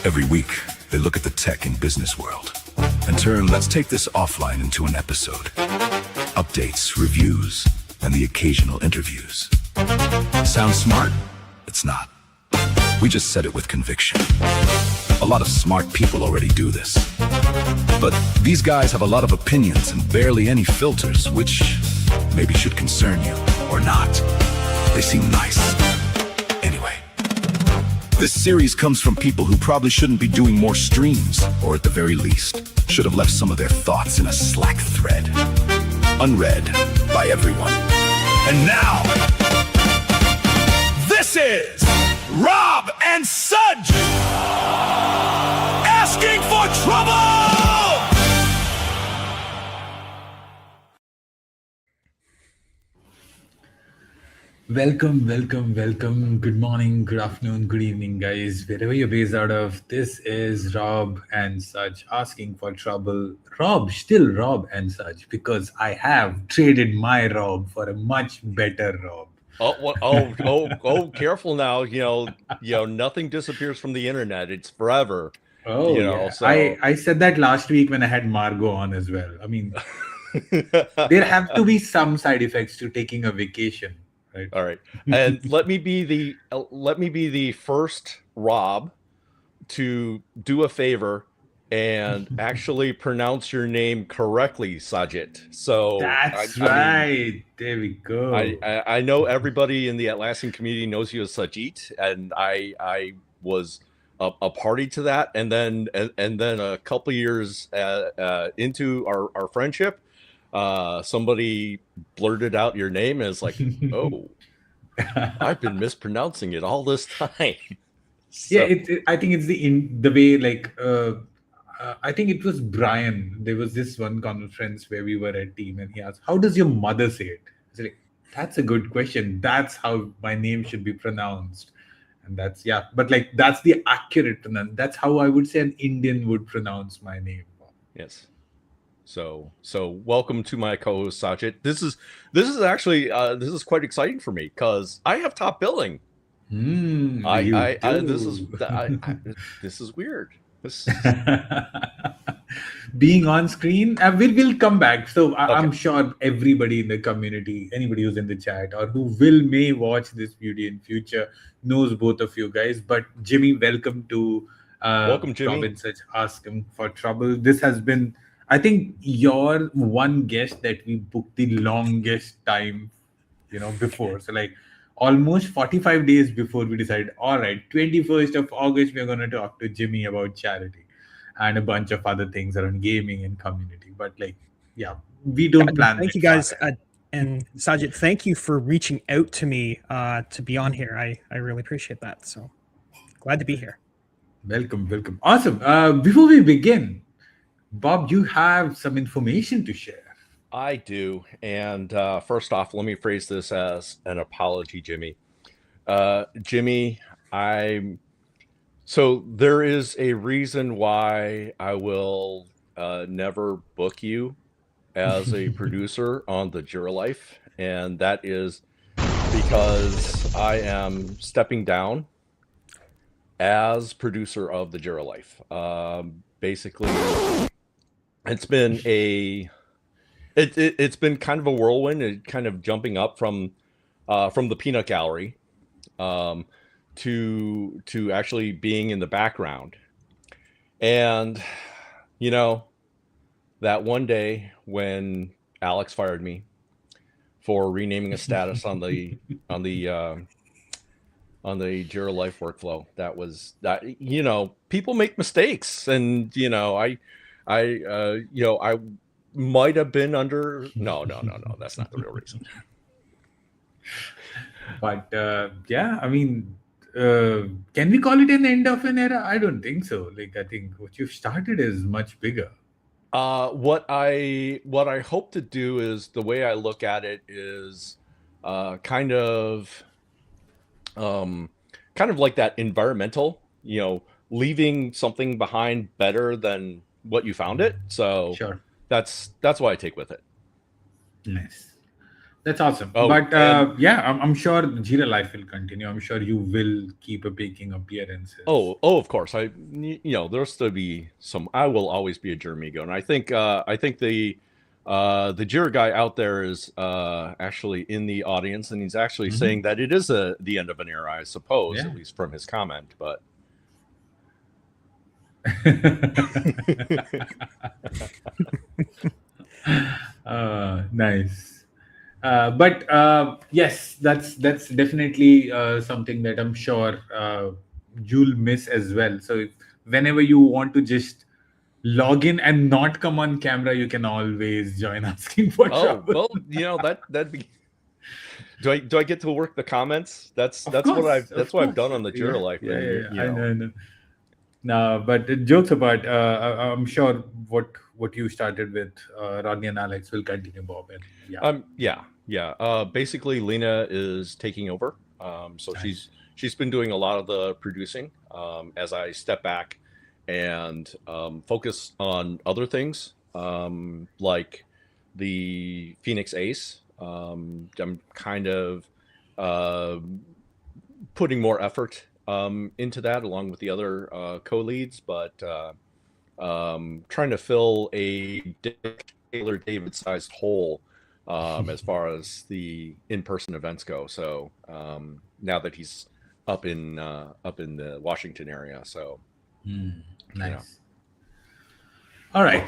Every week, they look at the tech and business world and turn let's take this offline into an episode. Updates, reviews, and the occasional interviews. Sounds smart? It's not. We just said it with conviction. A lot of smart people already do this. But these guys have a lot of opinions and barely any filters, which maybe should concern you, or not. They seem nice. Anyway, this series comes from people who probably shouldn't be doing more streams, or at the very least, should have left some of their thoughts in a Slack thread. Unread by everyone. And now, this is Rob and Sudge asking for trouble! Welcome. Good morning, good afternoon, good evening, guys. Wherever you're based out of, this is Rob and Sudge asking for trouble. Still Rob and Sudge, because I have traded my Rob for a much better Rob. Careful now. You know, nothing disappears from the internet. It's forever. Yeah. So I said that last week when I had Margot on as well. I mean, there have to be some side effects to taking a vacation. Right. All right, and let me be the first Rob to do a favor and actually pronounce your name correctly, Sajid. So that's right. There we go. I know everybody in the Atlassian community knows you as Sajid, and I was a party to that, and then a couple years into our friendship. Somebody blurted out your name and it's like, oh, I've been mispronouncing it all this time. So. Yeah, I think it's the way, like, I think it was Brian. There was this one conference where we were at team and he asked, how does your mother say it? I was like, that's a good question. That's how my name should be pronounced. And that's the accurate pronunciation. That's how I would say an Indian would pronounce my name. Yes. So welcome to my co-host Sajid. This is actually this is quite exciting for me because I have top billing. This is weird. Being on screen, we'll come back. So okay. I'm sure everybody in the community, anybody who's in the chat or who may watch this video in future, knows both of you guys. But Jimmy, welcome to Jimmy. Robin Such asking for trouble. This has been, I think, your one guest that we booked the longest time, before. So like almost 45 days before we decided, all right, 21st of August, we're going to talk to Jimmy about charity and a bunch of other things around gaming and community. But we don't plan. Thank you guys. And Sajid, thank you for reaching out to me to be on here. I really appreciate that. So glad to be here. Welcome. Awesome. Before we begin, Bob, you have some information to share. I do. And first off, let me phrase this as an apology, Jimmy. Jimmy, so there is a reason why I will never book you as a producer on the Jura Life. And that is because I am stepping down as producer of the Jura Life. Basically, it's been it's been kind of a whirlwind, and kind of jumping up from the peanut gallery to actually being in the background. And that one day when Alex fired me for renaming a status on the Jira Life workflow, that people make mistakes, and I might have been under. No, that's not the real reason. But I mean, can we call it an end of an era? I don't think so. Like, I think what you've started is much bigger. What I hope to do is, the way I look at it is kind of like that environmental, leaving something behind better than what you found it. So sure. That's what I take with it. Nice. That's awesome. Oh, But and yeah, I'm sure Jira Life will continue. I'm sure you will keep making appearances. of course, there'll still be some. I will always be a Jermigo, and I think the Jira guy out there is actually in the audience, and he's actually saying that it is the end of an era, I suppose, Yeah. at least from his comment. But Nice. But yes, that's definitely something that I'm sure you'll miss as well. So whenever you want to just log in and not come on camera, you can always join asking for oh trouble. well, that'd be. Do I get to work the comments? That's Of what course, that's of what I've course. done on the Yeah, Jira Life, yeah, and yeah. I know. No, but jokes apart, I'm sure what you started with Rodney and Alex will continue, Bob. And yeah, Yeah. Basically, Lena is taking over. So nice. she's been doing a lot of the producing as I step back and focus on other things like the Phoenix Ace. I'm kind of uh, putting more effort into that along with the other co-leads, but trying to fill a Taylor David-sized hole as far as the in-person events go. So now that he's up in the Washington area, so Nice. All right.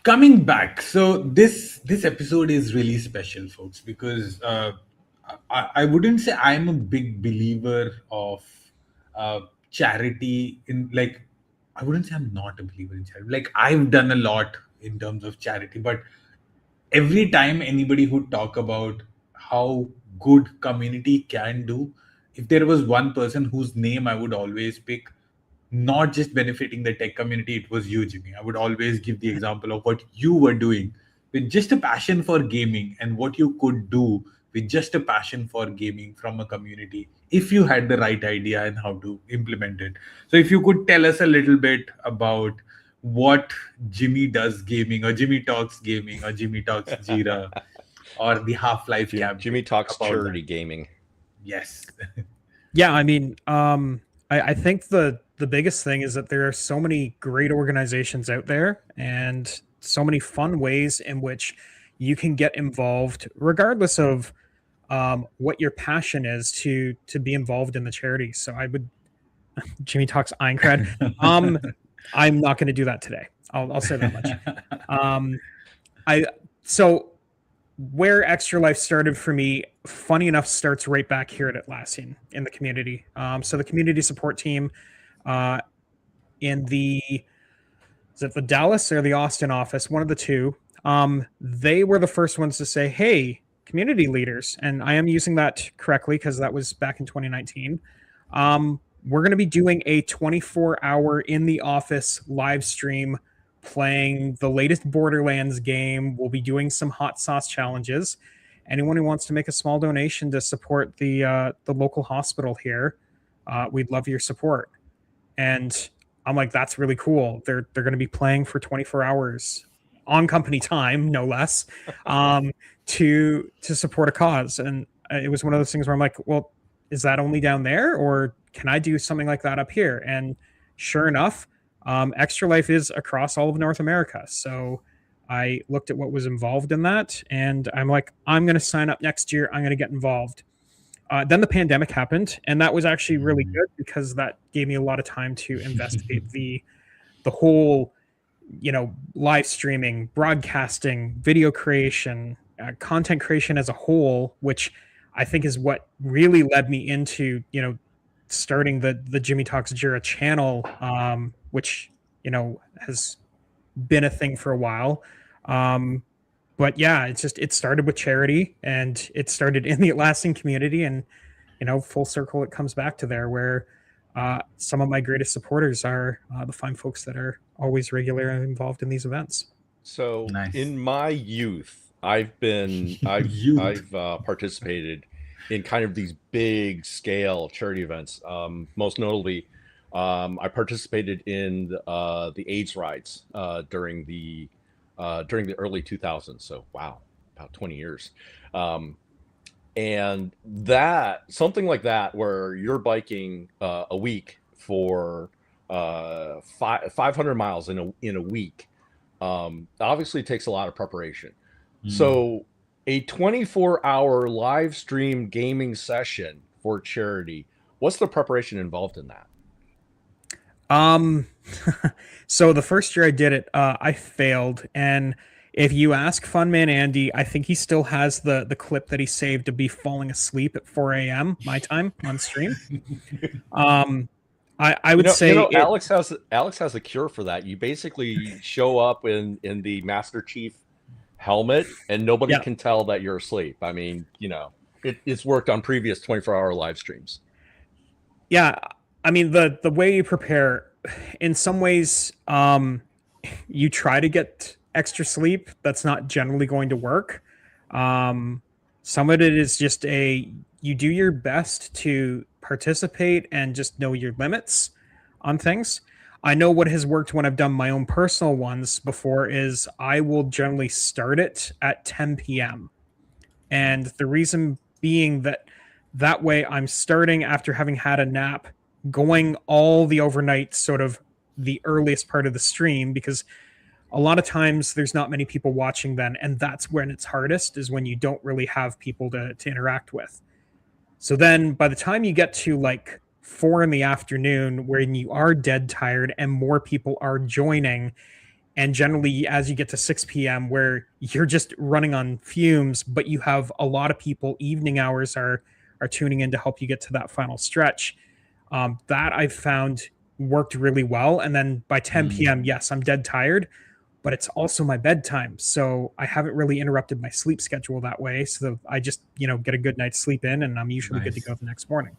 Coming back. So this episode is really special, folks, because I wouldn't say I'm a big believer of charity in like I wouldn't say I'm not a believer in charity. Like I've done a lot in terms of charity, but every time anybody would talk about how good community can do, if there was one person whose name I would always pick, not just benefiting the tech community, it was you, Jimmy. I would always give the example of what you were doing with just a passion for gaming and what you could do with just a passion for gaming from a community if you had the right idea and how to implement it. So if you could tell us a little bit about what Jimmy does gaming or Jimmy talks gaming or Jimmy talks Jira or the Half-Life campaign. Jimmy talks about charity that. gaming. Yes. Yeah, I mean, I think the biggest thing is that there are so many great organizations out there and so many fun ways in which you can get involved, regardless of what your passion is to be involved in the charity. So I would, Jimmy talks Aincrad. I'm not going to do that today. I'll say that much. I so where Extra Life started for me, funny enough, starts right back here at Atlassian in the community. So the community support team in the is it the Dallas or the Austin office, one of the two. They were the first ones to say, "Hey, community leaders," and I am using that correctly because that was back in 2019. We're going to be doing a 24-hour in the office live stream playing the latest Borderlands game. We'll be doing some hot sauce challenges. Anyone who wants to make a small donation to support the local hospital here, we'd love your support. And I'm like, that's really cool. They're going to be playing for 24 hours on company time, no less, to support a cause. And it was one of those things where I'm like, well, is that only down there, or can I do something like that up here? And sure enough, Extra Life is across all of North America. So I looked at what was involved in that, and I'm like, I'm going to sign up next year. I'm going to get involved. Then the pandemic happened, and that was actually really good because that gave me a lot of time to investigate the whole, live streaming, broadcasting, video creation, content creation as a whole, which I think is what really led me into, starting the Jimmy Talks Jira channel, which, has been a thing for a while. But yeah, it started with charity, and it started in the Atlassian community, and full circle it comes back to there where some of my greatest supporters are the fine folks that are always regularly involved in these events. So Nice. in my youth, I've participated in kind of these big scale charity events. Most notably, I participated in the AIDS rides during the early 2000s. So wow, about 20 years. And that something like that, where you're biking a week for 500 miles in a week, obviously takes a lot of preparation. So a 24-hour live stream gaming session for charity, what's the preparation involved in that? So the first year I did it, I failed. And if you ask Funman Andy, I think he still has the clip that he saved to be falling asleep at 4 a.m. my time on stream. I would say Alex has a cure for that. You basically show up in the Master Chief helmet, and nobody can tell that you're asleep. I mean, it's worked on previous 24-hour live streams. Yeah, I mean the way you prepare, in some ways, you try to get extra sleep. That's not generally going to work. Some of it is just you do your best to participate and just know your limits on things. I know what has worked when I've done my own personal ones before is I will generally start it at 10 p.m. And the reason being that way I'm starting after having had a nap, going all the overnight, sort of the earliest part of the stream, because a lot of times there's not many people watching then, and that's when it's hardest, is when you don't really have people to interact with. So then by the time you get to like 4 in the afternoon, when you are dead tired and more people are joining, and generally as you get to 6 p.m. where you're just running on fumes, but you have a lot of people, evening hours are tuning in to help you get to that final stretch. That I've found worked really well. And then by 10 p.m., yes, I'm dead tired, but it's also my bedtime. So I haven't really interrupted my sleep schedule that way. So I just, get a good night's sleep in, and I'm usually good to go the next morning.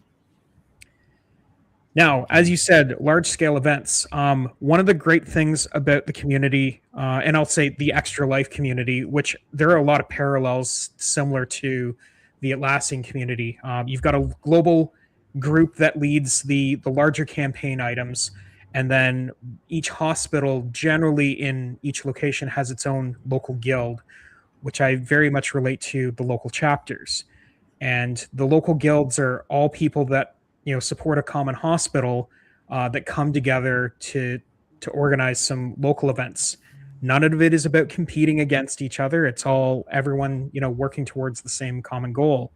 Now, as you said, large-scale events. One of the great things about the community, and I'll say the Extra Life community, which there are a lot of parallels similar to the Atlassian community. You've got a global group that leads the larger campaign items, and then each hospital generally in each location has its own local guild, which I very much relate to the local chapters. And the local guilds are all people that support a common hospital, that come together to organize some local events. None of it is about competing against each other. It's all everyone working towards the same common goal.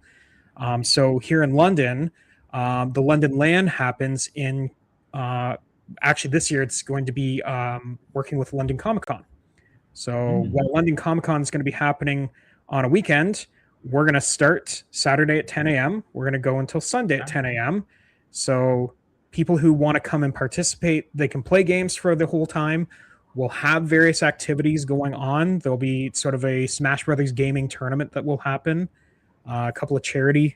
So here in London, the London LAN happens in actually this year it's going to be working with London Comic Con. So while London Comic Con is going to be happening on a weekend, we're going to start Saturday at 10 a.m. We're going to go until Sunday at 10 a.m. So people who want to come and participate, they can play games for the whole time. We'll have various activities going on. There'll be sort of a Smash Brothers gaming tournament that will happen. A couple of trivia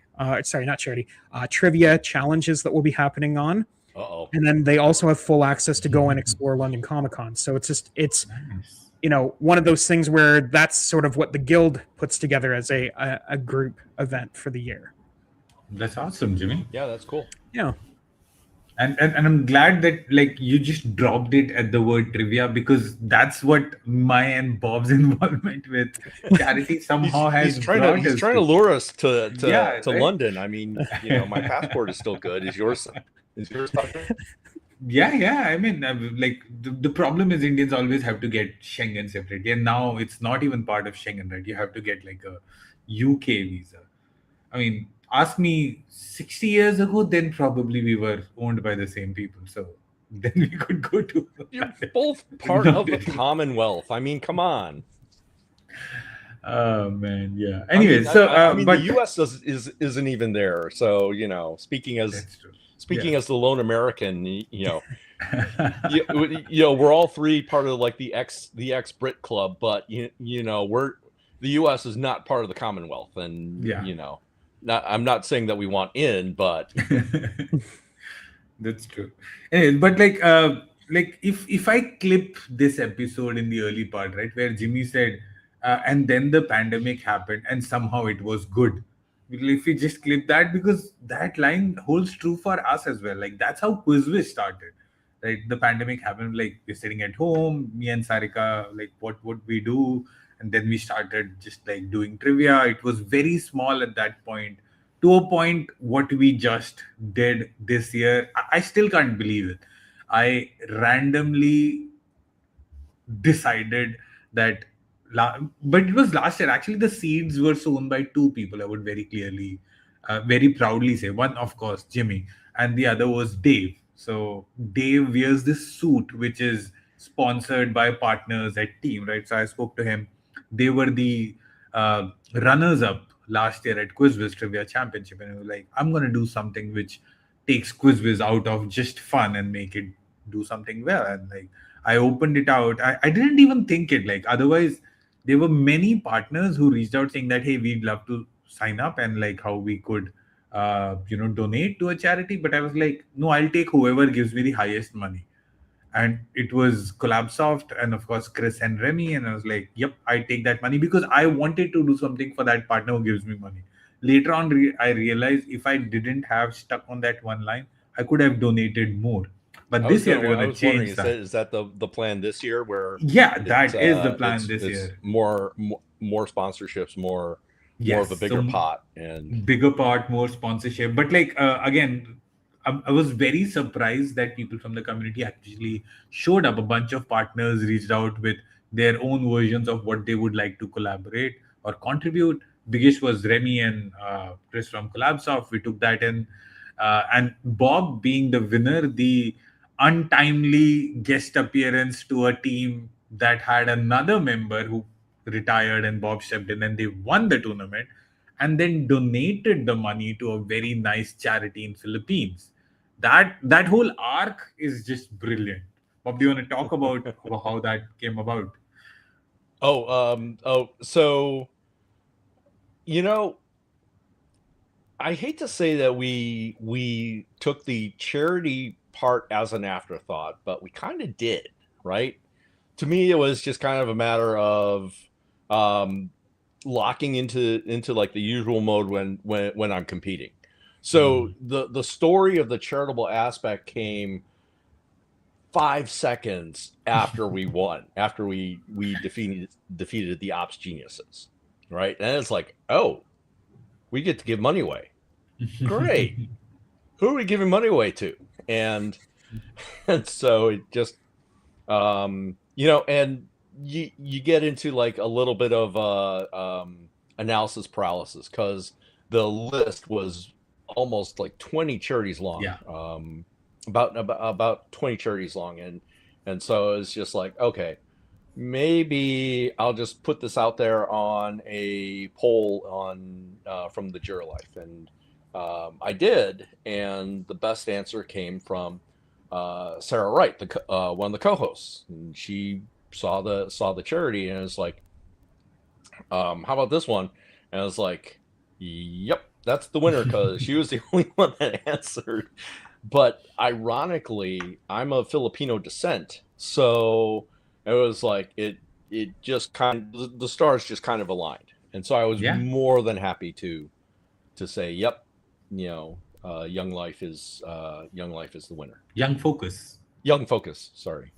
challenges that will be happening on. And then they also have full access to go and explore London Comic Con. So it's one of those things where that's sort of what the guild puts together as a group event for the year. That's awesome, Jimmy. Yeah, that's cool. Yeah. And I'm glad that you just dropped it at the word trivia, because that's what my and Bob's involvement with charity somehow he's trying to lure us to right? London. I mean, my passport is still good. Is yours? Yeah. I mean, the problem is Indians always have to get Schengen separate. And now it's not even part of Schengen, right? You have to get like a UK visa. I mean, ask me 60 years ago, then probably we were owned by the same people. So then we could go to... You're both part of the Commonwealth. I mean, come on. Oh, man, yeah. Anyway, but the U.S. isn't even there. So, speaking as the lone American, we're all three part of like the ex-Brit club, but the U.S. is not part of the Commonwealth, and I'm not saying that we want in, but that's true. Anyway, but if I clip this episode in the early part, right, where Jimmy said, and then the pandemic happened, and somehow it was good. If we just clip that, because that line holds true for us as well. Like, that's how Quizwiz started, right? The pandemic happened, like, we're sitting at home, me and Sarika, like, what would we do? and then we started just like doing trivia. It was very small at that point. To a point, what we just did this year, I still can't believe it. I randomly decided that but it was last year. Actually, the seeds were sown by two people. I would very clearly, very proudly say. One, of course, Jimmy, and the other was Dave. So Dave wears this suit which is sponsored by partners at Team, right? So I spoke to him. They were the runners up last year at QuizWiz Trivia Championship, and I was like, I'm gonna do something which takes QuizWiz out of just fun and make it do something well. And like, I opened it out. I didn't even think it. Like, otherwise, there were many partners who reached out saying that, hey, we'd love to sign up, and like how we could donate to a charity. But I was like, no, I'll take whoever gives me the highest money. And it was Collabsoft and of course Chris and Remy. And I was like, yep, I take that money because I wanted to do something for that partner who gives me money. Later on, I realized if I didn't have stuck on that one line, I could have donated more. But this year we're I going to was wondering, change that. is that the plan this year? Where Yeah, that is the plan this it's year. more sponsorships, more of a bigger pot, and bigger pot, more sponsorship. But like again, I was very surprised that people from the community actually showed up. A bunch of partners reached out with their own versions of what they would like to collaborate or contribute. Biggest was Remy and Chris from Collabsoft. We took that in, and Bob being the winner, the untimely guest appearance to a team that had another member who retired, and Bob stepped in and they won the tournament and then donated the money to a very nice charity in Philippines. That whole arc is just brilliant. Bob, do you want to talk about how that came about? So I hate to say that we took the charity part as an afterthought, but we kind of did, right? To me, it was just kind of a matter of locking into like the usual mode when I'm competing. So the story of the charitable aspect came 5 seconds after we won, after we defeated the Ops Geniuses, right? And it's like, oh, we get to give money away. Great. Who are we giving money away to? And so it just and you get into like a little bit of analysis paralysis, because the list was almost like 20 charities long. Yeah. About 20 charities long, and so it's just like, okay, maybe I'll just put this out there on a poll on from the Jura Life, and I did, and the best answer came from Sarah Wright, one of the co-hosts, and she saw the charity and was like, how about this one? And I was like, yep, that's the winner, because she was the only one that answered. But ironically, I'm of Filipino descent, so it was like it just the stars just kind of aligned, and so I was more than happy to say, yep, Young Life is the winner. Young Focus. Sorry.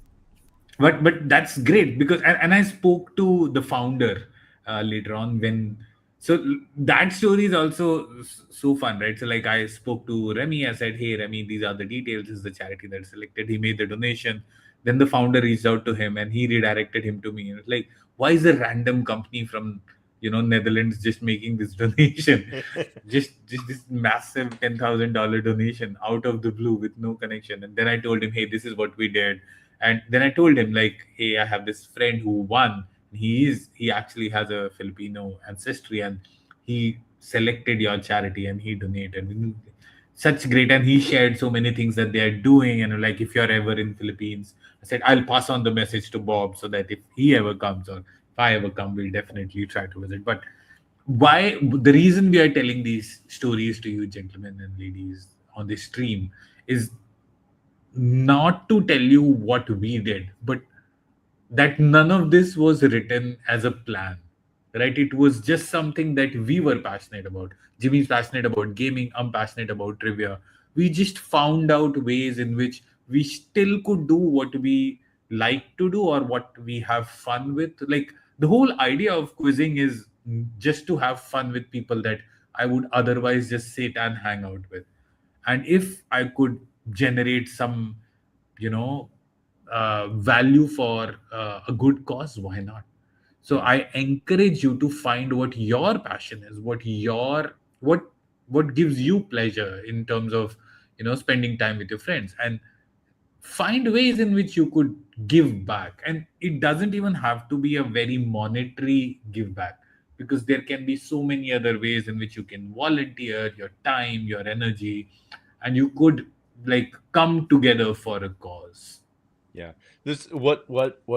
But that's great, because and I spoke to the founder later on so that story is also so fun, right? So like, I spoke to Remy. I said, hey Remy, these are the details. This is the charity that's selected. He made the donation. Then the founder reached out to him and he redirected him to me. And it's like, why is a random company from Netherlands just making this donation? just this massive $10,000 donation out of the blue with no connection. And then I told him, hey, this is what we did. And then I told him, like, hey, I have this friend who won. He actually has a Filipino ancestry, and he selected your charity and he donated. Such great. And he shared so many things that they are doing. And like, if you're ever in Philippines, I said, I'll pass on the message to Bob, so that if he ever comes, or if I ever come, we'll definitely try to visit. But the reason we are telling these stories to you, gentlemen and ladies, on this stream is not to tell you what we did, but that none of this was written as a plan, right? It was just something that we were passionate about. Jimmy's passionate about gaming. I'm passionate about trivia. We just found out ways in which we still could do what we like to do, or what we have fun with. Like, the whole idea of quizzing is just to have fun with people that I would otherwise just sit and hang out with. And if I could generate some, you know, value for a good cause, why not? So Yeah. I encourage you to find what your passion is, what what gives you pleasure in terms of, spending time with your friends, and find ways in which you could give back. And it doesn't even have to be a very monetary give back, because there can be so many other ways in which you can volunteer your time, your energy, and you could like come together for a cause. Yeah. This what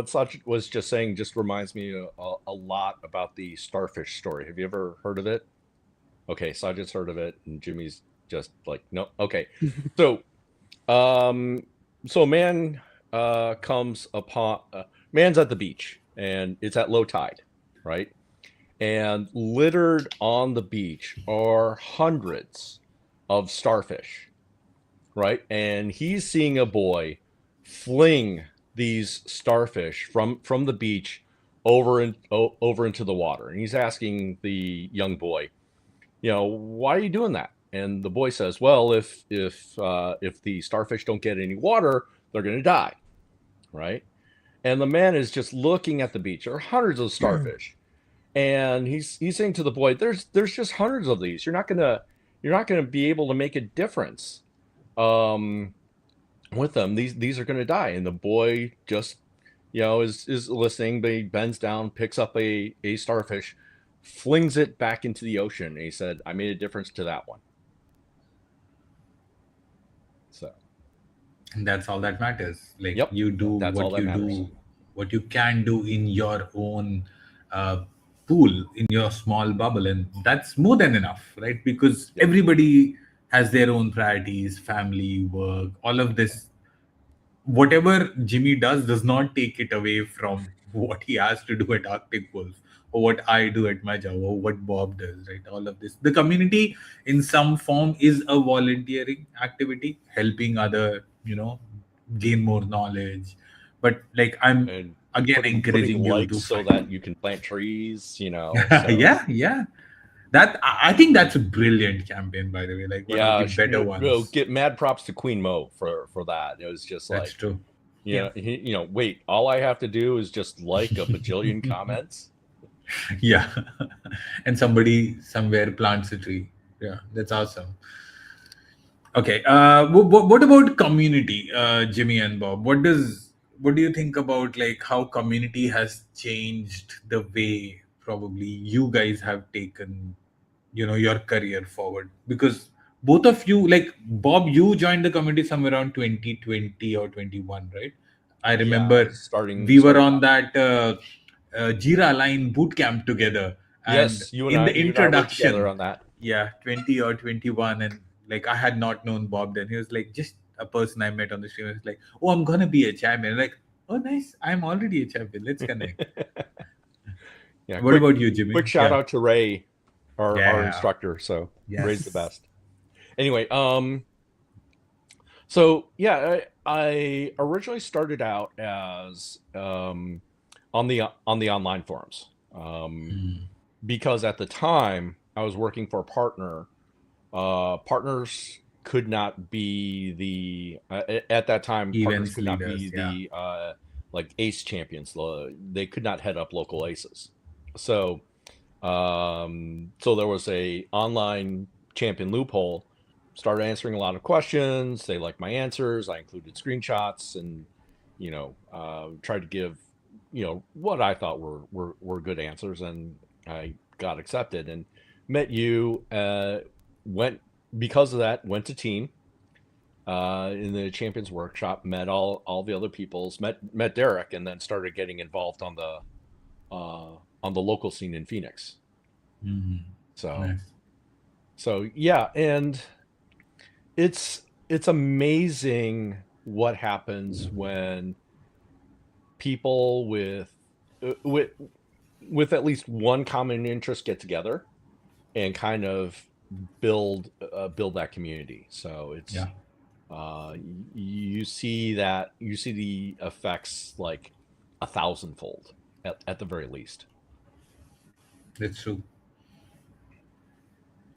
Sach was just saying just reminds me a lot about the starfish story. Have you ever heard of it? Okay, Sajid's heard of it, and Jimmy's just like, no. Okay, so um, so a man comes upon man's at the beach, and it's at low tide, right? And littered on the beach are hundreds of starfish, right? And he's seeing a boy fling these starfish from the beach over into the water, and he's asking the young boy, why are you doing that? And the boy says, well, if the starfish don't get any water, they're going to die, right? And the man is just looking at the beach. There are hundreds of starfish, and he's saying to the boy, there's just hundreds of these. You're not gonna be able to make a difference with them. These are going to die. And the boy just is listening, but he bends down, picks up a starfish, flings it back into the ocean, and he said, I made a difference to that one. So And that's all that matters. Like, Yep, you do that's all what that you matters. do, what you can do in your own uh, pool, in your small bubble, and that's more than enough, right? Because Yep. everybody has their own priorities, family, work, all of this. Whatever Jimmy does not take it away from what he has to do at Arctic Wolf, or what I do at my job, or what Bob does, right? All of this. The community in some form is a volunteering activity, helping other, gain more knowledge. But like, I'm And again putting encouraging you likes to so find. that you can plant trees, so Yeah, yeah. That I think that's a brilliant campaign, by the way. Like, one of the yeah, better ones. get mad props to Queen Mo for that. It was just That's like, true. Yeah. wait, all I have to do is just like a bajillion comments. Yeah. And somebody somewhere plants a tree. Yeah, that's awesome. Okay. What about community, Jimmy and Bob? What do you think about like how community has changed the way probably you guys have taken, your career forward? Because both of you, like Bob, you joined the community somewhere around 2020 or 21, right? I Yeah, remember starting we were starting on off. that Jira line boot camp together, and Yes, you and in I the you and I were together introduction, on that. yeah, 20 or 21, and like I had not known Bob then. He was like just a person I met on the stream. He's like, oh, I'm gonna be a champion. Like, oh, nice, I'm already a champion, let's connect. Yeah, What about you, Jimmy? quick shout Yeah. out to Ray, our Yeah. instructor. So Ray's the Yes. best. Anyway, so yeah, I originally started out as on the online forums, Mm. because at the time I was working for a partner. Partners could not be at that time. Partners Events could not leaders, be yeah. the like ace champions. They could not head up local aces. So so there was a online champion loophole. Started answering a lot of questions. They liked my answers. I included screenshots and tried to give what I thought were good answers, and I got accepted and met you. Went Because of that, went to team in the champions workshop. Met all the other peoples. Met Derek, and then started getting involved on the local scene in Phoenix. Mhm. So Nice. yeah, and it's amazing what happens when people uh, with with at least one common interest get together and kind of build that community. So it's Yeah. you see the effects like 1,000-fold. at the very least. That's true.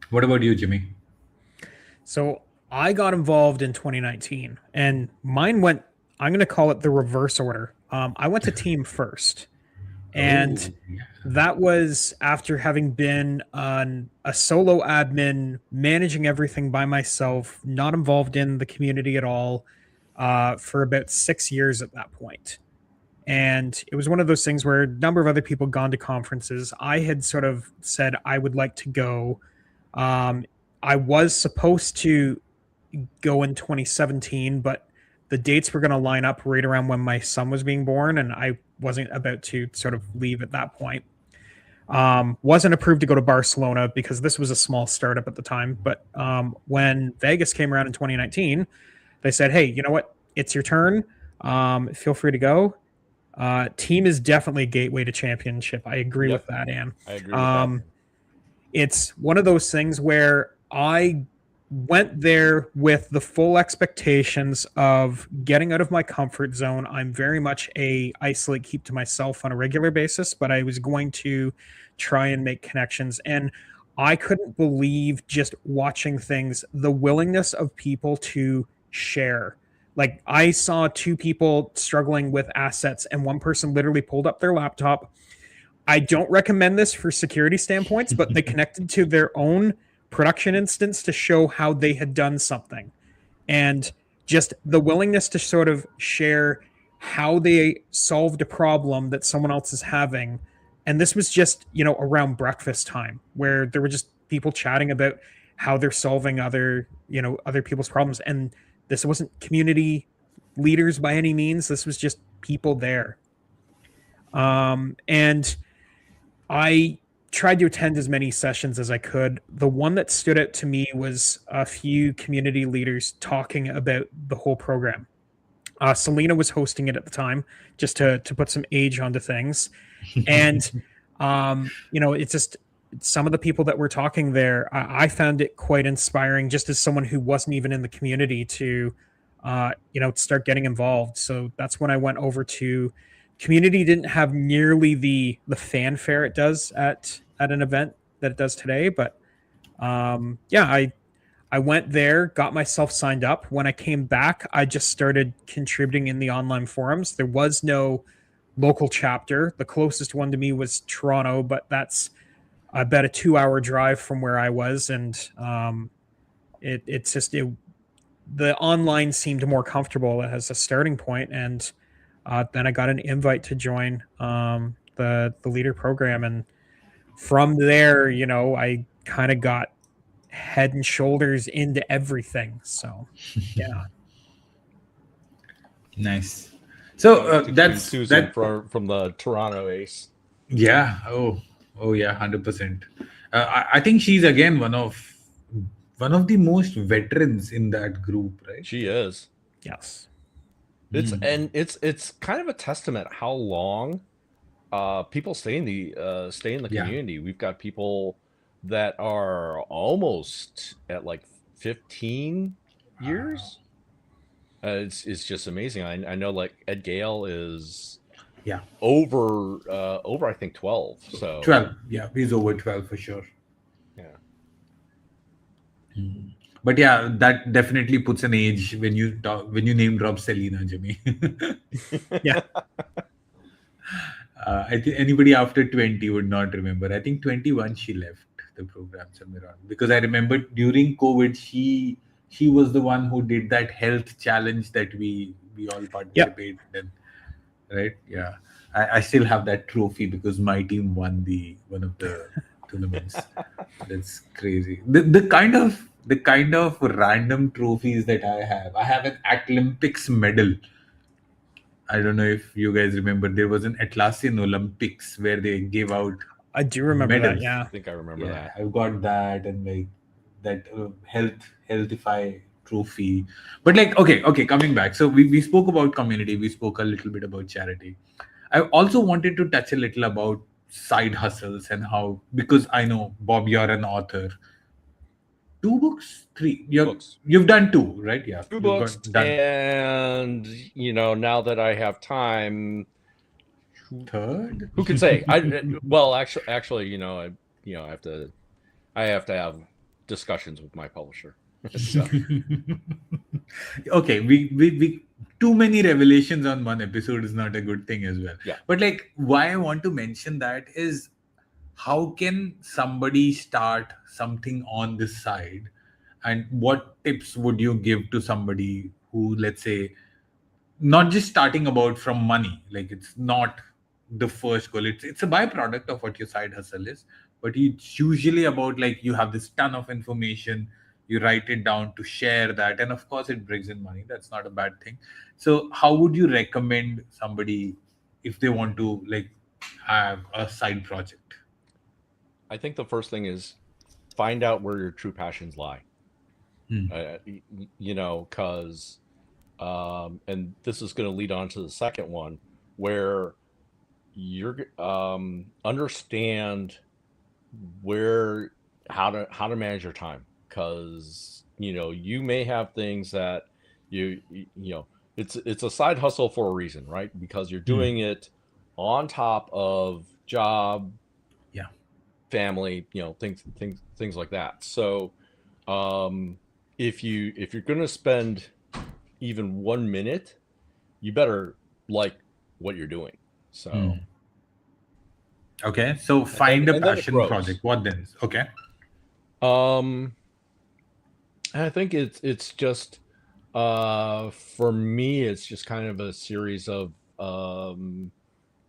What about you, Jimmy? So I got involved in 2019, and mine went. I'm going to call it the reverse order. I went to team first, and Oh, yeah. that was after having been a solo admin, managing everything by myself, not involved in the community at all, for about 6 years at that point. And it was one of those things where a number of other people gone to conferences. I had sort of said I would like to go. Um, I was supposed to go in 2017, but the dates were going to line up right around when my son was being born, and I wasn't about to sort of leave at that point. Wasn't approved to go to Barcelona because this was a small startup at the time. But when Vegas came around in 2019, they said, "Hey, you know what? It's your turn. Feel free to go." Team is definitely a gateway to championship. I agree Yep. with that, Anne. I agree with that. It's one of those things where I went there with the full expectations of getting out of my comfort zone. I'm very much a isolate, keep to myself on a regular basis, but I was going to try and make connections. And I couldn't believe, just watching things, the willingness of people to share. Like, I saw two people struggling with assets, and one person literally pulled up their laptop. I don't recommend this for security standpoints, but they connected to their own production instance to show how they had done something. And just the willingness to sort of share how they solved a problem that someone else is having. And this was just, around breakfast time, where there were just people chatting about how they're solving other people's problems. And this wasn't community leaders by any means. This was just people there. And I tried to attend as many sessions as I could. The one that stood out to me was a few community leaders talking about the whole program. Selena was hosting it at the time, just to put some age onto things. And, it's just some of the people that were talking there, I found it quite inspiring, just as someone who wasn't even in the community, to, start getting involved. So that's when I went over to community. Didn't have nearly the fanfare it does at an event that it does today, but I went there, got myself signed up. When I came back, I just started contributing in the online forums. There was no local chapter. The closest one to me was Toronto, but that's about a 2-hour drive from where I was, and the online seemed more comfortable as a starting point. And then I got an invite to join the leader program, and from there, I kind of got head and shoulders into everything. So, yeah. Nice. So To that's Susan that. from the Toronto Ace. Yeah. Oh yeah. 100%. I think she's again one of the most veterans in that group, right? She is. Yes. It's kind of a testament how long people stay in the Yeah. community. We've got people that are almost at like 15 years. It's just amazing. I know, like, Ed Gale is Yeah. over I think 12. So 12. Yeah, he's over 12 for sure. yeah. But yeah, that definitely puts an age when you name drop Selena, Jimmy. Yeah. I think anybody after 20 would not remember. I think 21 she left the program somewhere around, because I remember during COVID she was the one who did that health challenge that we all participated in, right? Yeah, I still have that trophy because my team won one of the tournaments. That's crazy. The kind of random trophies that I have an Olympics medal. I don't know if you guys remember, there was an Atlassian Olympics where they gave out I do remember medals. that. Yeah. I think I remember Yeah, that. I've got that, and like that healthify trophy. But like, okay, coming back. So we spoke about community, we spoke a little bit about charity. I also wanted to touch a little about side hustles and how, because I know, Bob, you're an author. 2 books, 3. Books. You've done 2, right? Yeah, 2 you've books, got done. and now that I have time, third. Who can say? Well, actually, I have to have discussions with my publisher. So, Okay, we too many revelations on one episode is not a good thing as well. yeah. But like, why I want to mention that is, how can somebody start something on this side, and what tips would you give to somebody who, let's say, not just starting about from money, like it's not the first goal, it's a byproduct of what your side hustle is, but it's usually about like you have this ton of information, you write it down to share that, and of course it brings in money, that's not a bad thing. So how would you recommend somebody if they want to like have a side project? I think the first thing is find out where your true passions lie. Hmm. Because, and this is going to lead on to the second one, where you're understand where how to manage your time, because you may have things that it's a side hustle for a reason, right? Because you're doing it on top of job, Yeah. family, things like that. So if you're going to spend even 1 minute, you better like what you're doing. So Okay, so find a and then it passion grows. project, what then? Okay. I think it's just for me, it's just kind of a series of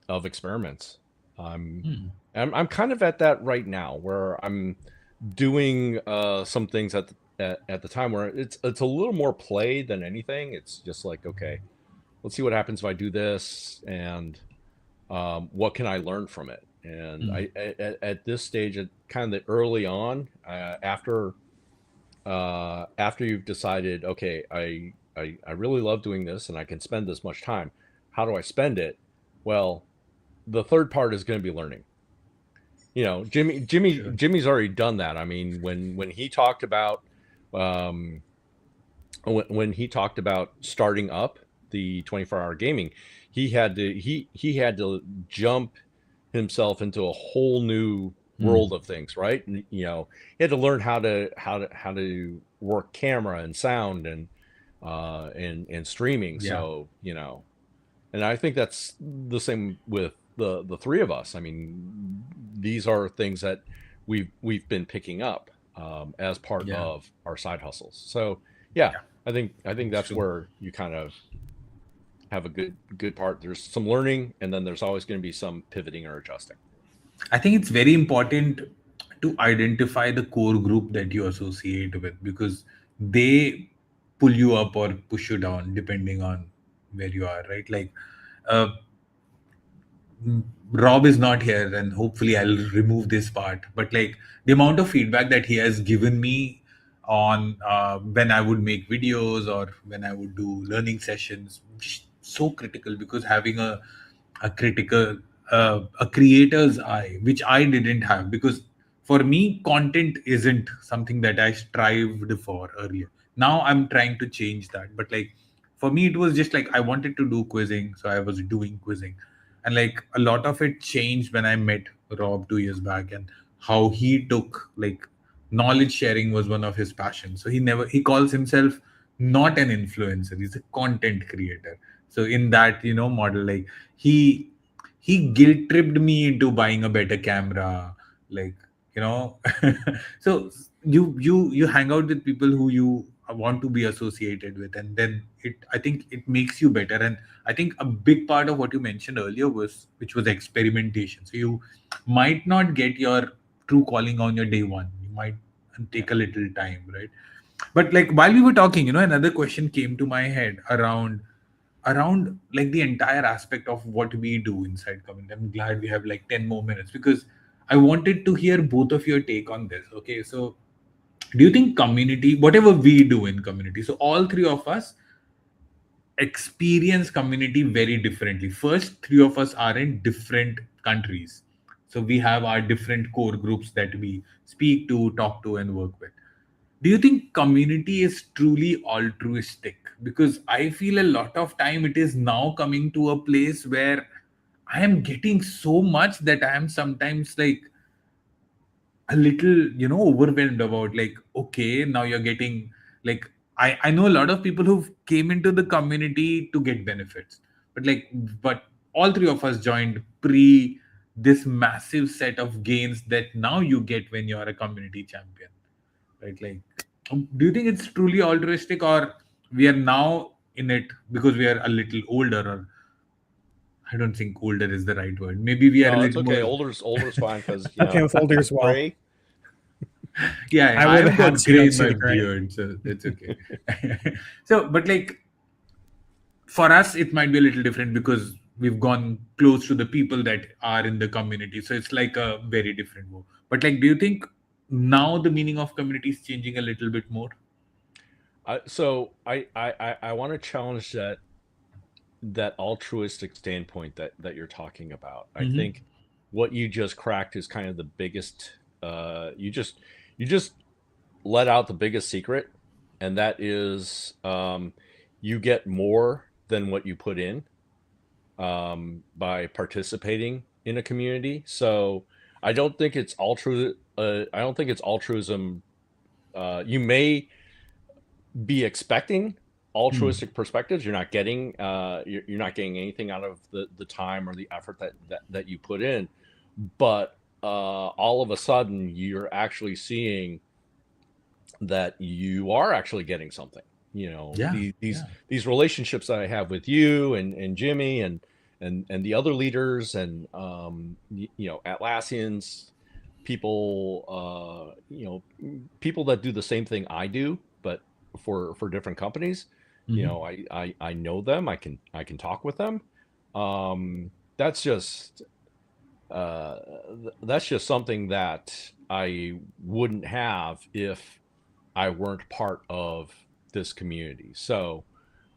experiments. I'm kind of at that right now where I'm doing some things at the time where it's a little more play than anything. It's just like, okay, let's see what happens if I do this, and what can I learn from it. And at this stage, at kind of the early on, after you've decided, okay, I really love doing this and I can spend this much time. How do I spend it? Well, the third part is going to be learning. Jimmy's already done that. I mean, when he talked about when he talked about starting up the 24-hour gaming, he had to jump himself into a whole new world of things, right? And, he had to learn how to work camera and sound and streaming. Yeah. So, and I think that's the same with the three of us. I mean, these are things that we've been picking up as part of our side hustles. So I think that's where you kind of have a good part. There's some learning, and then there's always going to be some pivoting or adjusting. I think it's very important to identify the core group that you associate with, because they pull you up or push you down depending on where you are, right? Like, uh, Rob is not here, and hopefully I'll remove this part. But like the amount of feedback that he has given me on when I would make videos or when I would do learning sessions, so critical, because having a critical a creator's eye, which I didn't have, because for me content isn't something that I strived for earlier. Now I'm trying to change that, but like for me it was just like I wanted to do quizzing, so I was doing quizzing, and like a lot of it changed when I met Rob 2 years back, and how he took like knowledge sharing was one of his passions. So he calls himself not an influencer, he's a content creator. So in that model, like he he guilt tripped me into buying a better camera, like you know so you hang out with people who you want to be associated with, and then I think it makes you better. And I think a big part of what you mentioned earlier was experimentation. So you might not get your true calling on your day one, you might take a little time, right? But like while we were talking, another question came to my head around like the entire aspect of what we do inside community. I'm glad we have like 10 more minutes, because I wanted to hear both of your take on this. Okay, so do you think community, whatever we do in community, so all three of us experience community very differently? First, three of us are in different countries, so we have our different core groups that we speak to, talk to, and work with. Do you think community is truly altruistic? Because I feel a lot of time it is now coming to a place where I am getting so much that I am sometimes like a little, overwhelmed about, like, okay, now you're getting, like, I know a lot of people who came into the community to get benefits, but but all three of us joined pre this massive set of gains that now you get when you're a community champion, right? Like, do you think it's truly altruistic, or we are now in it because we are a little older, or I don't think older is the right word. Maybe we are a No, it's little okay. more. Older's fine because Okay with older as well. gray. Yeah, I wear the I've hat got so you gray don't in see my the gray. beard, so that's okay. So, but like, for us, it might be a little different because we've gone close to the people that are in the community. So it's like a very different move. But like, do you think now the meaning of community is changing a little bit more? I want to challenge that altruistic standpoint that you're talking about. I Mm-hmm. think what you just cracked is kind of the biggest. You just let out the biggest secret, and that is you get more than what you put in by participating in a community. So I don't think it's I don't think it's altruism. You may be expecting altruistic perspectives. You're not getting you're not getting anything out of the time or the effort that you put in, but all of a sudden you're actually seeing that you are actually getting something. Yeah, These yeah. these relationships that I have with you and Jimmy and the other leaders and Atlassians, people people that do the same thing I do, but for different companies. Mm-hmm. I know them. I can talk with them. That's just that's just something that I wouldn't have if I weren't part of this community. So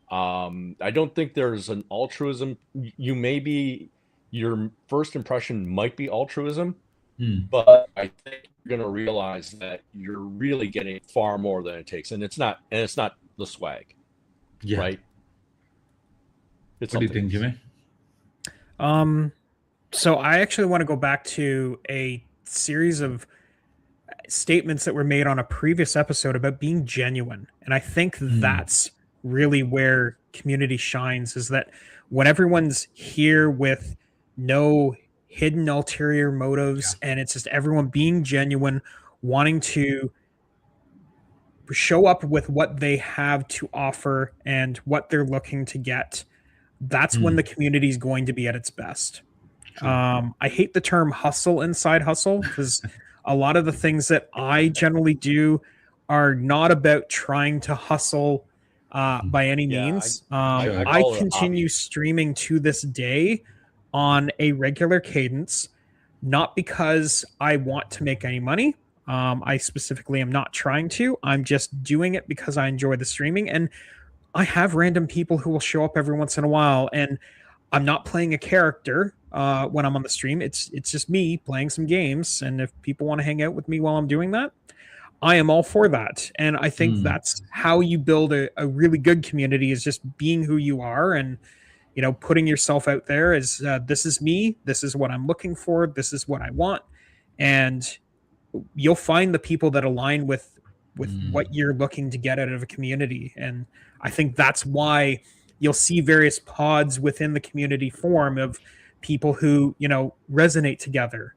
I don't think there's an altruism. You maybe your first impression might be altruism, but I think you're going to realize that you're really getting far more than it takes, and it's not the swag, Yeah. right? It's What do you something think, else. Jimmy? So I actually want to go back to a series of statements that were made on a previous episode about being genuine. And I think that's really where community shines, is that when everyone's here with no hidden ulterior motives, and it's just everyone being genuine, wanting to show up with what they have to offer and what they're looking to get, that's when the community is going to be at its best. I hate the term hustle inside hustle, because a lot of the things that I generally do are not about trying to hustle by any Yeah, means. I I call it a continue hobby. streaming to this day on a regular cadence, not because I want to make any money. I specifically am not trying to. I'm just doing it because I enjoy the streaming. And I have random people who will show up every once in a while, and I'm not playing a character when I'm on the stream. It's just me playing some games, and if people want to hang out with me while I'm doing that, I am all for that. And I think that's how you build a really good community, is just being who you are, and putting yourself out there as this is me, this is what I'm looking for, this is what I want, and you'll find the people that align with what you're looking to get out of a community. And I think that's why you'll see various pods within the community form of people who resonate together.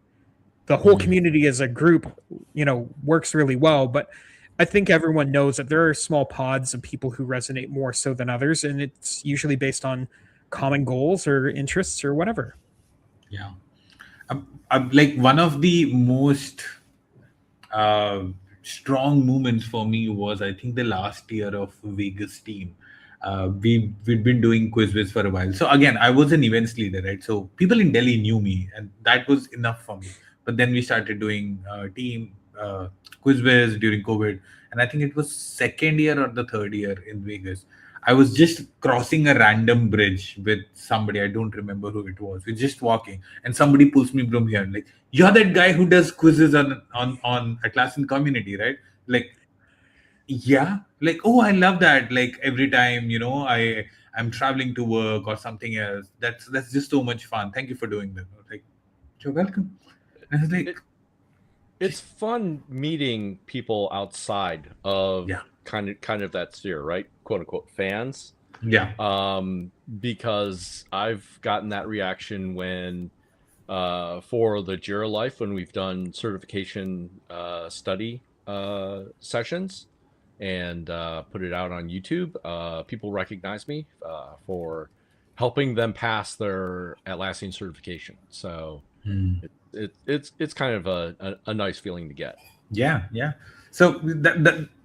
The whole community as a group works really well, but I think everyone knows that there are small pods of people who resonate more so than others, and it's usually based on common goals or interests or whatever. Yeah. Like, one of the most uh, strong moments for me was, I think, the last year of Vegas team. We'd been doing quizzes for a while. So again, I was an events leader, right? So people in Delhi knew me, and that was enough for me. But then we started doing team quizzes during COVID, and I think it was second year or the third year in Vegas. I was just crossing a random bridge with somebody. I don't remember who it was. We're just walking, and somebody pulls me from here. Like, you're that guy who does quizzes on Atlassian Community, right? Like, yeah, like, oh, I love that. Like, every time, I'm traveling to work or something else. That's just so much fun. Thank you for doing that. I was like, you're welcome. And I was like, It's fun meeting people outside of yeah, kind of that sphere, right? Quote unquote fans. yeah, Because I've gotten that reaction when for the Jira Life, when we've done certification study sessions and put it out on YouTube, people recognize me for helping them pass their Atlassian certification. So it's kind of a nice feeling to get. yeah. So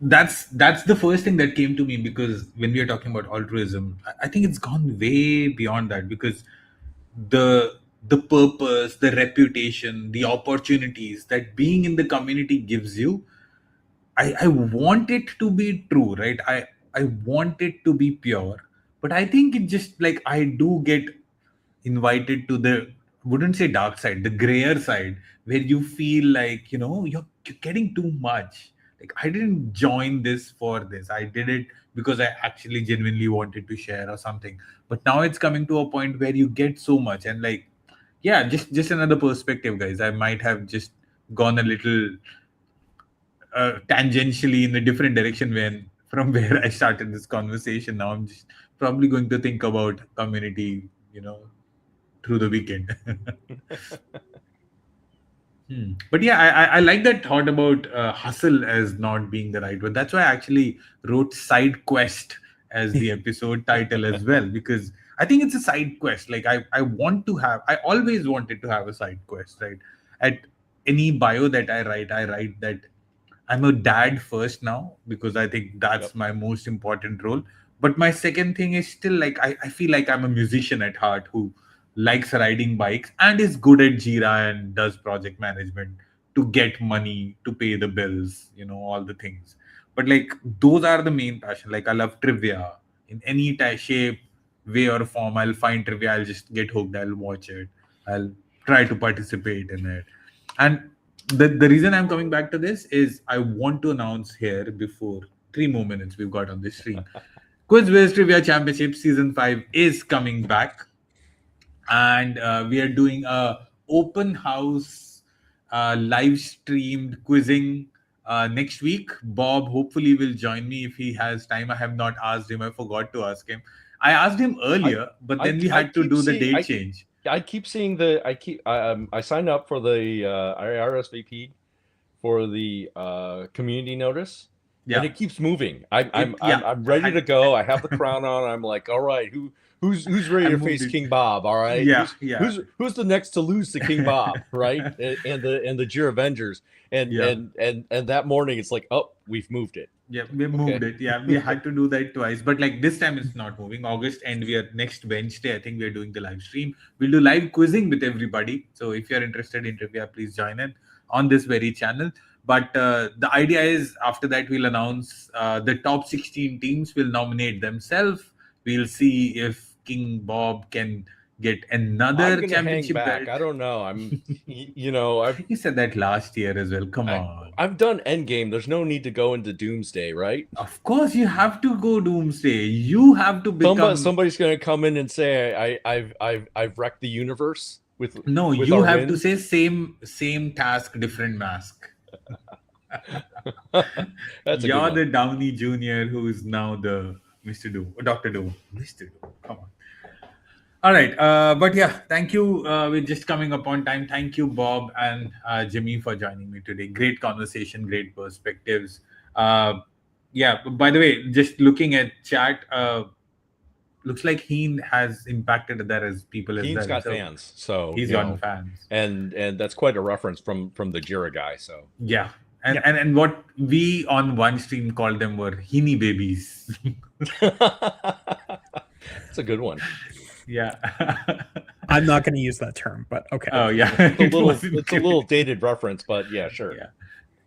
that's the first thing that came to me, because when we are talking about altruism, I think it's gone way beyond that, because the purpose, the reputation, the opportunities that being in the community gives you, I want it to be true, right? I want it to be pure, but I think it just like I do get invited to the, wouldn't say dark side, the grayer side, where you feel like, you're getting too much. Like, I didn't join this for this. I did it because I actually genuinely wanted to share or something. But now it's coming to a point where you get so much, and like, yeah, just another perspective, guys. I might have just gone a little tangentially in a different direction when from where I started this conversation. Now I'm just probably going to think about community, through the weekend. But yeah, I like that thought about hustle as not being the right word. That's why I actually wrote side quest as the episode title as well, because I think it's a side quest. Like, I always wanted to have a side quest, right? At any bio that I write that I'm a dad first now, because I think that's my most important role. But my second thing is still like, I feel like I'm a musician at heart who likes riding bikes and is good at Jira and does project management to get money to pay the bills, all the things. But like, those are the main passion. Like, I love trivia in any shape, way or form. I'll find trivia. I'll just get hooked. I'll watch it. I'll try to participate in it. And the reason I'm coming back to this is I want to announce here, before 3 more minutes we've got on this stream. Quiz Wiz Trivia Championship Season 5 is coming back. And we are doing a open house live streamed quizzing next week. Bob hopefully will join me if he has time. I have not asked him. I forgot to ask him. I asked him earlier, but then we had to do the date change. I keep seeing I signed up for the RSVP for the community notice, and it keeps moving. I'm ready to go. I have the crown on. I'm like, all right, who's ready to face King Bob? All right, who's the next to lose to King Bob, right? and the Jira Avengers, and that morning it's like, oh, we've moved it. Yeah, we moved it. Yeah, we had to do that twice. But like, this time it's not moving. August, and we are next Wednesday. I think we are doing the live stream. We'll do live quizzing with everybody. So if you're interested in trivia, please join in on this very channel. But the idea is, after that, we'll announce the top 16 teams will nominate themselves. We'll see if King Bob can get another championship belt. I don't know. I think you said that last year as well. Come on. I've done Endgame. There's no need to go into Doomsday, right? Of course, you have to go Doomsday. You have to become. Somebody's going to come in and say, I've wrecked the universe with. No, with you have to say same task, different mask. You're the Downey Jr. who is now the Mr. Doom, Dr. Doom. Mr. Doom. Come on. All right. But yeah, thank you. We're just coming up on time. Thank you, Bob and Jimmy, for joining me today. Great conversation, great perspectives. Yeah, by the way, just looking at chat, looks like Heen has impacted that as people as well. Heen's got fans, so he's gotten fans. And that's quite a reference from the Jira guy. So yeah. And what we on one stream called them were Heenie babies. It's a good one. Yeah. I'm not going to use that term, but okay. Oh yeah. It's a little dated reference, but yeah, sure. Yeah.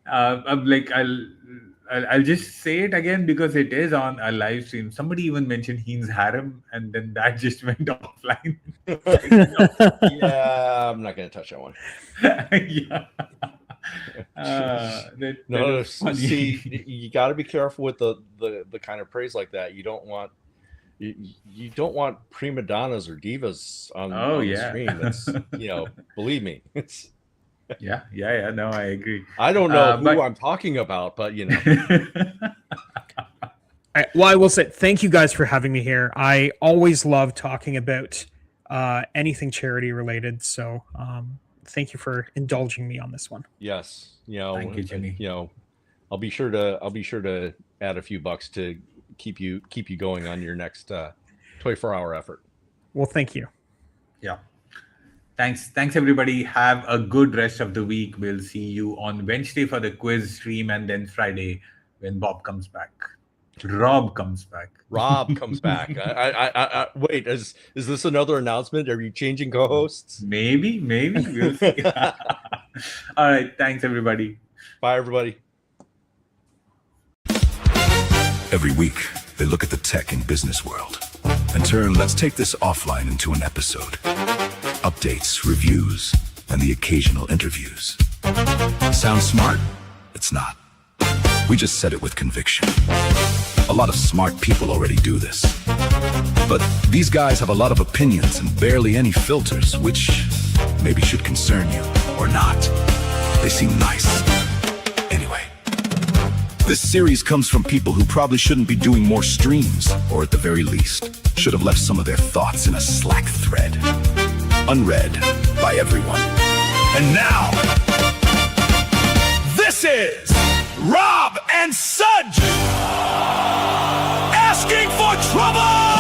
I'm like, I'll just say it again because it is on a live stream. Somebody even mentioned Heen's harem, and then that just went offline. Yeah, I'm not going to touch that one. Yeah. See, you got to be careful with the kind of praise like that. You don't want you don't want prima donnas or divas on the stream. That's believe me, it's yeah. No, I agree. I don't know who I'm talking about, but Well, I will say thank you guys for having me here. I always love talking about anything charity related. So thank you for indulging me on this one. Yes, thank you, Jimmy. I'll be sure to add a few bucks to keep you going on your next 24-hour effort. Well, thank you. Yeah. Thanks everybody. Have a good rest of the week. We'll see you on Wednesday for the quiz stream, and then Friday when Rob comes back. Rob comes back. I wait, is this another announcement? Are you changing co-hosts? Maybe. We'll see. All right. Thanks, everybody. Bye, everybody. Every week, they look at the tech and business world and turn let's take this offline into an episode. Updates, reviews, and the occasional interviews. Sound smart? It's not. We just said it with conviction. A lot of smart people already do this. But these guys have a lot of opinions and barely any filters, which maybe should concern you or not. They seem nice. Anyway, this series comes from people who probably shouldn't be doing more streams, or at the very least, should have left some of their thoughts in a Slack thread. Unread by everyone. And now, this is Rob and Sudge asking for trouble!